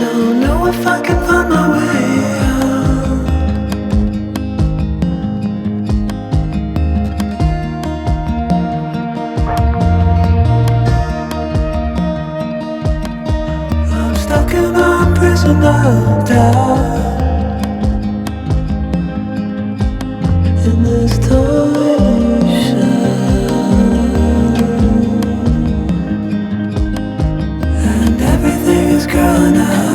Don't know if I can find my way out. I'm stuck in a prison of doubt. In this tiny shell, and everything is growing out.